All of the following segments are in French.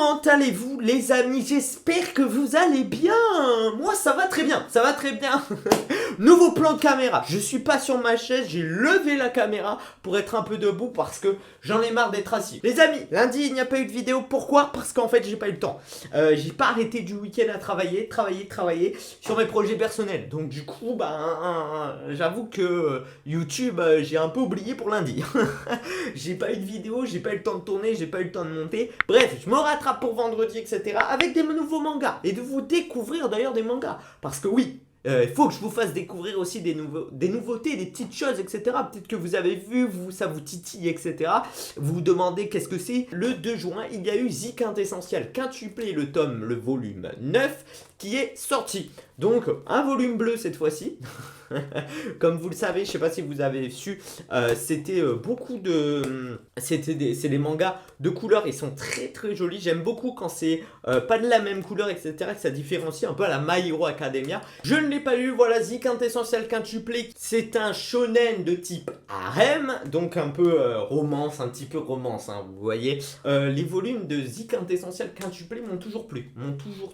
Comment allez-vous les amis? J'espère que vous allez bien. Moi ça va très bien, ça va très bien. Nouveau plan de caméra, je suis pas sur ma chaise, j'ai levé la caméra pour être un peu debout parce que j'en ai marre d'être assis. Les amis, lundi il n'y a pas eu de vidéo, pourquoi? Parce qu'en fait j'ai pas eu le temps. J'ai pas arrêté du week-end à travailler sur mes projets personnels. Donc du coup, j'avoue que YouTube j'ai un peu oublié pour lundi. J'ai pas eu de vidéo, j'ai pas eu le temps de tourner, j'ai pas eu le temps de monter. Bref, je me rattrape pour vendredi, etc. avec des nouveaux mangas. Et de vous découvrir d'ailleurs des mangas. Parce que oui, il faut que je vous fasse découvrir aussi des nouveautés, des petites choses, etc. Peut-être que vous avez vu, ça vous titille, etc. Vous vous demandez qu'est-ce que c'est. Le 2 juin, il y a eu The Quintessential Quintuplé, le volume 9, qui est sorti. Donc, un volume bleu cette fois-ci. Comme vous le savez, je sais pas si vous avez su, c'était beaucoup de... c'est des mangas de couleurs, ils sont très très jolis. J'aime beaucoup quand c'est pas de la même couleur, etc. Que ça différencie un peu à la My Hero Academia. Je ne l'ai pas lu, voilà, The Quintessential Quintuplé. C'est un shonen de type harem, donc un peu romance, un petit peu romance, hein, vous voyez. Les volumes de The Quintessential Quintuplé m'ont toujours plu,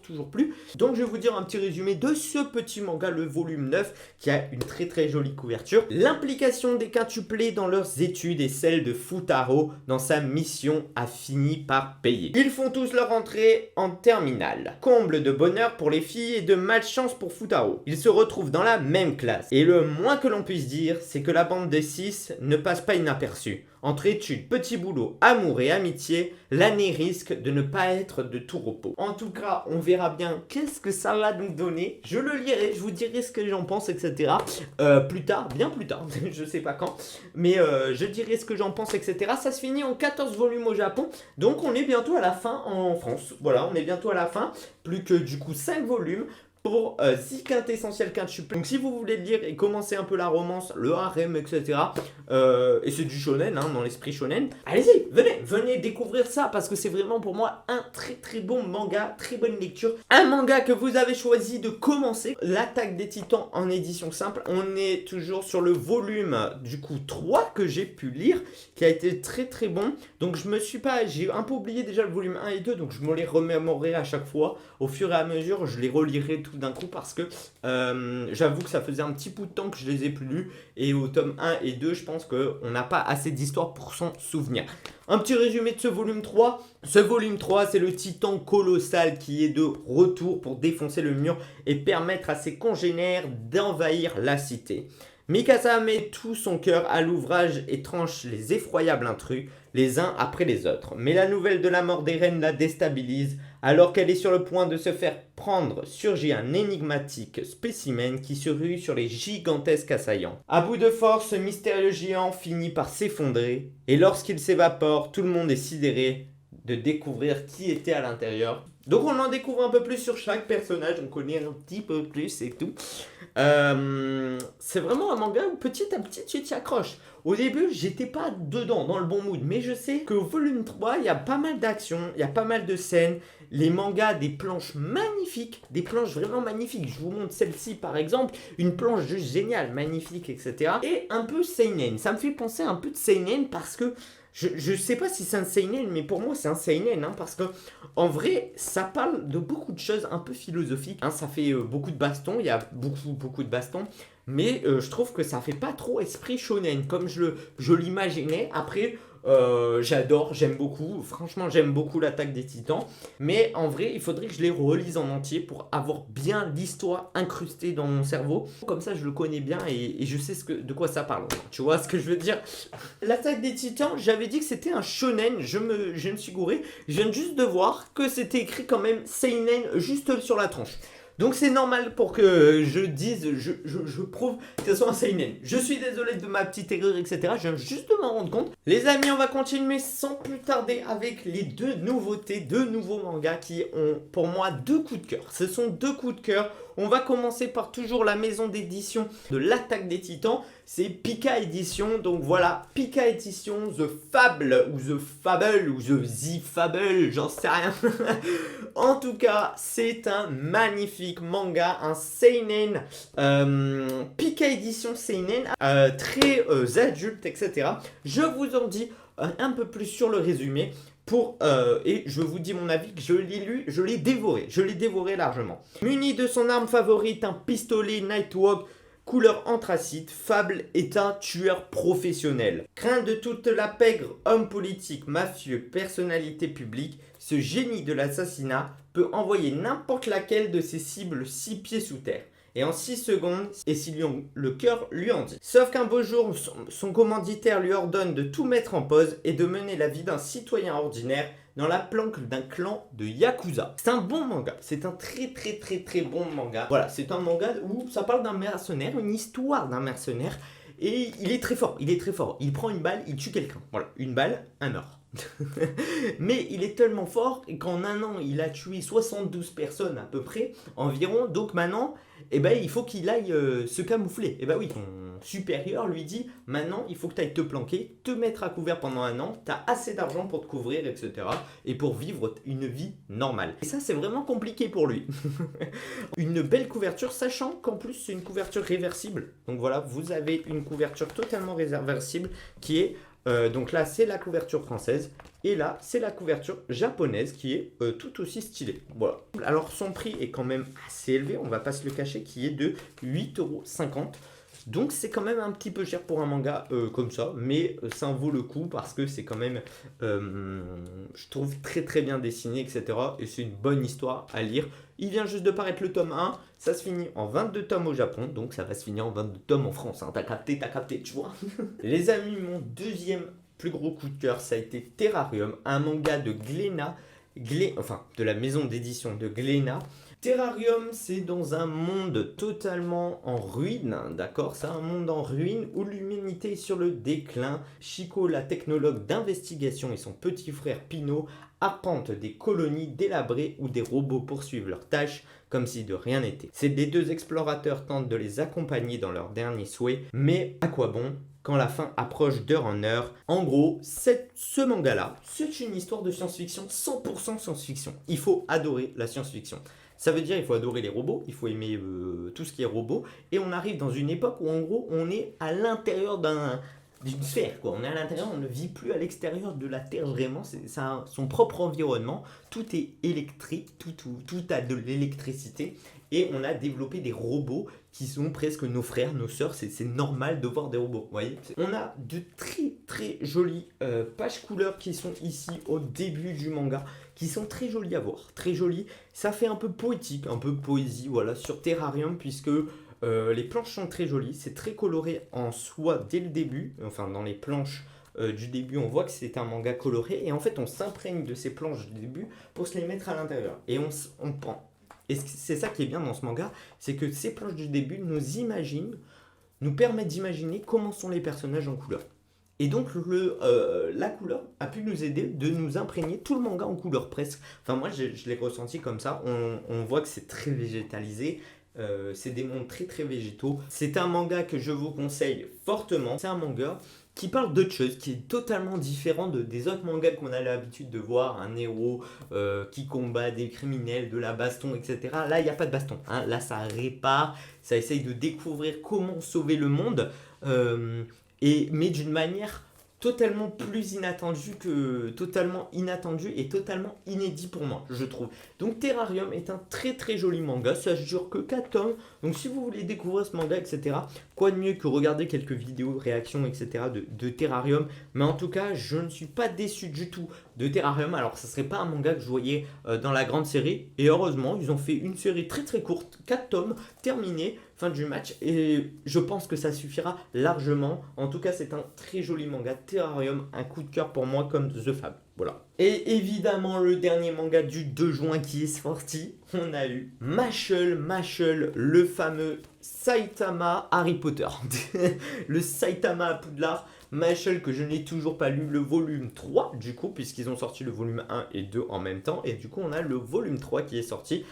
toujours plu. Donc je vais vous dire un petit résumé de ce petit manga, le volume 9, qui a une très très jolie couverture. L'implication des quintuplés dans leurs études et celle de Futaro dans sa mission a fini par payer. Ils font tous leur entrée en terminale. Comble de bonheur pour les filles et de malchance pour Futaro. Ils se retrouvent dans la même classe. Et le moins que l'on puisse dire, c'est que la bande des 6 ne passe pas inaperçue. Entre études, petits boulots, amour et amitié, l'année risque de ne pas être de tout repos. En tout cas, on verra bien qu'est-ce que ça va nous donner. Je le lirai, je vous dirai ce que j'en pense, etc. Plus tard, bien plus tard, je sais pas quand. Mais je dirai ce que j'en pense, etc. Ça se finit en 14 volumes au Japon. Donc on est bientôt à la fin en France. Voilà, on est bientôt à la fin. Plus que du coup 5 volumes. Pour The Quintessential Quintuplé. Donc si vous voulez lire et commencer un peu la romance, le harem, etc. Et c'est du shonen, hein, dans l'esprit shonen. Allez-y, venez découvrir ça parce que c'est vraiment pour moi un très très bon manga, très bonne lecture. Un manga que vous avez choisi de commencer, L'Attaque des Titans en édition simple. On est toujours sur le volume du coup 3 que j'ai pu lire, qui a été très très bon. Donc j'ai un peu oublié déjà le volume 1 et 2, donc je me les remémorerai à chaque fois. Au fur et à mesure, je les relirai tout d'un coup parce que j'avoue que ça faisait un petit bout de temps que je les ai plus lus et au tome 1 et 2 je pense qu'on n'a pas assez d'histoire pour s'en souvenir. Un petit résumé de ce volume 3. Ce volume 3, c'est le titan colossal qui est de retour pour défoncer le mur et permettre à ses congénères d'envahir la cité. Mikasa met tout son cœur à l'ouvrage et tranche les effroyables intrus, les uns après les autres. Mais la nouvelle de la mort des reines la déstabilise. Alors qu'elle est sur le point de se faire prendre, surgit un énigmatique spécimen qui se rue sur les gigantesques assaillants. À bout de force, ce mystérieux géant finit par s'effondrer, et lorsqu'il s'évapore, tout le monde est sidéré de découvrir qui était à l'intérieur. Donc on en découvre un peu plus sur chaque personnage, on connaît un petit peu plus et tout. C'est vraiment un manga où petit à petit tu t'y accroches. Au début, j'étais pas dedans, dans le bon mood, mais je sais qu'au volume 3, il y a pas mal d'actions, il y a pas mal de scènes. Les mangas, des planches magnifiques, des planches vraiment magnifiques. Je vous montre celle-ci par exemple, une planche juste géniale, magnifique, etc. Et un peu seinen. Ça me fait penser un peu de seinen parce que je sais pas si c'est un seinen, mais pour moi c'est un seinen, hein, parce que en vrai, ça parle de beaucoup de choses un peu philosophiques. Hein, ça fait beaucoup de bastons, il y a beaucoup de bastons. Mais je trouve que ça fait pas trop esprit shonen comme je l'imaginais. Après, j'aime beaucoup. Franchement, j'aime beaucoup l'Attaque des Titans. Mais en vrai, il faudrait que je les relise en entier pour avoir bien l'histoire incrustée dans mon cerveau. Comme ça, je le connais bien et je sais de quoi ça parle. Tu vois ce que je veux dire? L'Attaque des Titans, j'avais dit que c'était un shonen. Je me suis gouré. Je viens juste de voir que c'était écrit quand même seinen juste sur la tranche. Donc c'est normal pour que je dise, je prouve que ce soit un seinen. Je suis désolé de ma petite erreur, etc. Je viens juste de m'en rendre compte. Les amis, on va continuer sans plus tarder avec les deux nouveautés, deux nouveaux mangas qui ont pour moi deux coups de cœur. Ce sont deux coups de cœur. On va commencer par toujours la maison d'édition de l'Attaque des Titans. C'est Pika Édition. Donc voilà, Pika Édition, The Fable ou The Fable ou The Fable, j'en sais rien. En tout cas, c'est un magnifique manga, un seinen, Pika Édition seinen, très adulte, etc. Je vous en dis un peu plus sur le résumé. Et je vous dis mon avis que je l'ai lu, je l'ai dévoré largement. Muni de son arme favorite, un pistolet Nightwalk couleur anthracite, Fable est un tueur professionnel. Craint de toute la pègre, homme politique, mafieux, personnalité publique, ce génie de l'assassinat peut envoyer n'importe laquelle de ses cibles 6 pieds sous terre. Et en 6 secondes, et si le cœur lui en dit. Sauf qu'un beau jour, son commanditaire lui ordonne de tout mettre en pause et de mener la vie d'un citoyen ordinaire dans la planque d'un clan de Yakuza. C'est un bon manga, c'est un très bon manga. Voilà, c'est un manga où ça parle d'un mercenaire, une histoire d'un mercenaire. Et il est très fort. Il prend une balle, il tue quelqu'un. Voilà, une balle, un mort. Mais il est tellement fort qu'en un an, il a tué 72 personnes à peu près, environ. Donc maintenant, il faut qu'il aille se camoufler. Oui, son supérieur lui dit, maintenant, il faut que tu ailles te planquer, te mettre à couvert pendant un an, tu as assez d'argent pour te couvrir, etc. Et pour vivre une vie normale. Et ça, c'est vraiment compliqué pour lui. Une belle couverture, sachant qu'en plus, c'est une couverture réversible. Donc voilà, vous avez une couverture totalement réversible qui est... donc là, c'est la couverture française. Et là, c'est la couverture japonaise qui est tout aussi stylée. Voilà. Alors, son prix est quand même assez élevé, on va pas se le cacher, qui est de 8,50 €. Donc, c'est quand même un petit peu cher pour un manga comme ça. Mais ça en vaut le coup parce que c'est quand même, je trouve, très bien dessiné, etc. Et c'est une bonne histoire à lire. Il vient juste de paraître le tome 1. Ça se finit en 22 tomes au Japon. Donc, ça va se finir en 22 tomes en France. Hein. T'as capté, tu vois. Les amis, mon deuxième plus gros coup de cœur, ça a été Terrarium, un manga de de la maison d'édition de Glénat. Terrarium, c'est dans un monde totalement en ruine, d'accord? C'est un monde en ruine où l'humanité est sur le déclin. Chico, la technologue d'investigation, et son petit frère Pino arpentent des colonies délabrées où des robots poursuivent leurs tâches comme si de rien n'était. Ces deux explorateurs tentent de les accompagner dans leurs derniers souhaits, mais à quoi bon quand la fin approche d'heure en heure? En gros, ce manga-là, c'est une histoire de science-fiction, 100% science-fiction. Il faut adorer la science-fiction. Ça veut dire qu'il faut adorer les robots, il faut aimer tout ce qui est robot. Et on arrive dans une époque où en gros, on est à l'intérieur d'une sphère, quoi. On est à l'intérieur, on ne vit plus à l'extérieur de la Terre vraiment. C'est son propre environnement. Tout est électrique, tout a de l'électricité. Et on a développé des robots qui sont presque nos frères, nos sœurs. C'est normal de voir des robots, vous voyez. On a de très jolies pages couleurs qui sont ici au début du manga, qui sont très jolies à voir, très jolies. Ça fait un peu poétique, un peu poésie, voilà, sur Terrarium, puisque les planches sont très jolies. C'est très coloré en soi dès le début. Enfin, dans les planches du début, on voit que c'est un manga coloré. Et en fait, on s'imprègne de ces planches du début pour se les mettre à l'intérieur. Et on prend. Et c'est ça qui est bien dans ce manga, c'est que ces planches du début nous permettent d'imaginer comment sont les personnages en couleur. Et donc la couleur a pu nous aider de nous imprégner tout le manga en couleur presque. Enfin moi je l'ai ressenti comme ça, on voit que c'est très végétalisé. C'est des mondes très végétaux. C'est un manga que je vous conseille fortement. C'est un manga qui parle d'autre chose, qui est totalement différent des autres mangas qu'on a l'habitude de voir. Un héros qui combat des criminels, de la baston, etc. Là, il n'y a pas de baston. Hein. Là, ça répare, ça essaye de découvrir comment sauver le monde, mais d'une manière totalement inattendu et totalement inédit pour moi, je trouve. Donc Terrarium est un très joli manga, ça se dure que 4 tomes, donc si vous voulez découvrir ce manga, etc., quoi de mieux que regarder quelques vidéos, réactions, etc. de Terrarium, mais en tout cas, je ne suis pas déçu du tout de Terrarium. Alors ça serait pas un manga que je voyais dans la grande série, et heureusement, ils ont fait une série très courte, 4 tomes, terminée, fin du match, et je pense que ça suffira largement. En tout cas, c'est un très joli manga, Terrarium, un coup de cœur pour moi comme The Fab. Voilà. Et évidemment, le dernier manga du 2 juin qui est sorti, on a eu Mashle, le fameux Saitama Harry Potter. Le Saitama à Poudlard. Mashle que je n'ai toujours pas lu, le volume 3 du coup, puisqu'ils ont sorti le volume 1 et 2 en même temps, et du coup on a le volume 3 qui est sorti,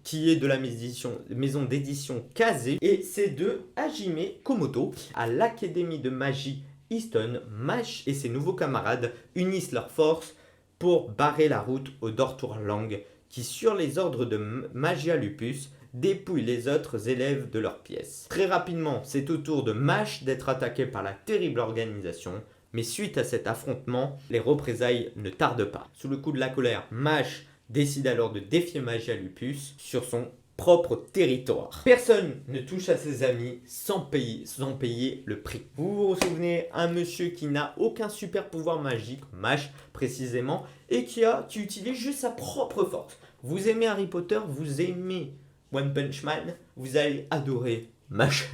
qui est de la maison d'édition Kaze, et c'est de Hajime Komoto. À l'Académie de magie Easton, Mash et ses nouveaux camarades unissent leurs forces pour barrer la route au Dortour Lang, qui sur les ordres de Magia Lupus dépouille les autres élèves de leurs pièces. Très rapidement, c'est au tour de Mash d'être attaqué par la terrible organisation, Mais suite à cet affrontement, les représailles ne tardent pas. Sous le coup de la colère, Mash décide alors de défier Magia Lupus sur son propre territoire. Personne ne touche à ses amis sans payer le prix. Vous vous souvenez, un monsieur qui n'a aucun super pouvoir magique, Mash précisément, et qui utilise juste sa propre force. Vous aimez Harry Potter, vous aimez One Punch Man, vous allez adorer Mash.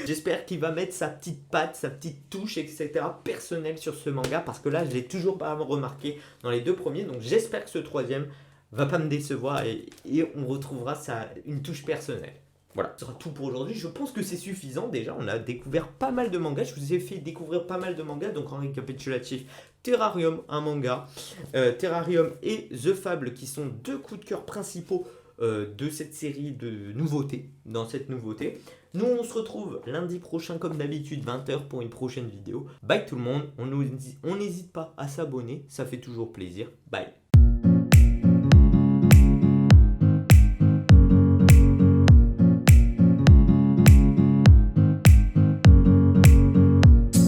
J'espère qu'il va mettre sa petite patte, sa petite touche, etc. personnelle sur ce manga, parce que là, je l'ai toujours pas remarqué dans les deux premiers, donc j'espère que ce troisième va pas me décevoir et on retrouvera une touche personnelle. Voilà, ce sera tout pour aujourd'hui. Je pense que c'est suffisant. Déjà, on a découvert pas mal de mangas. Je vous ai fait découvrir pas mal de mangas. Donc, en récapitulatif, Terrarium, un manga. Terrarium et The Fable, qui sont deux coups de cœur principaux de cette série de nouveautés. Dans cette nouveauté, nous, on se retrouve lundi prochain, comme d'habitude, 20h pour une prochaine vidéo. Bye tout le monde. On n'hésite pas à s'abonner. Ça fait toujours plaisir. Bye.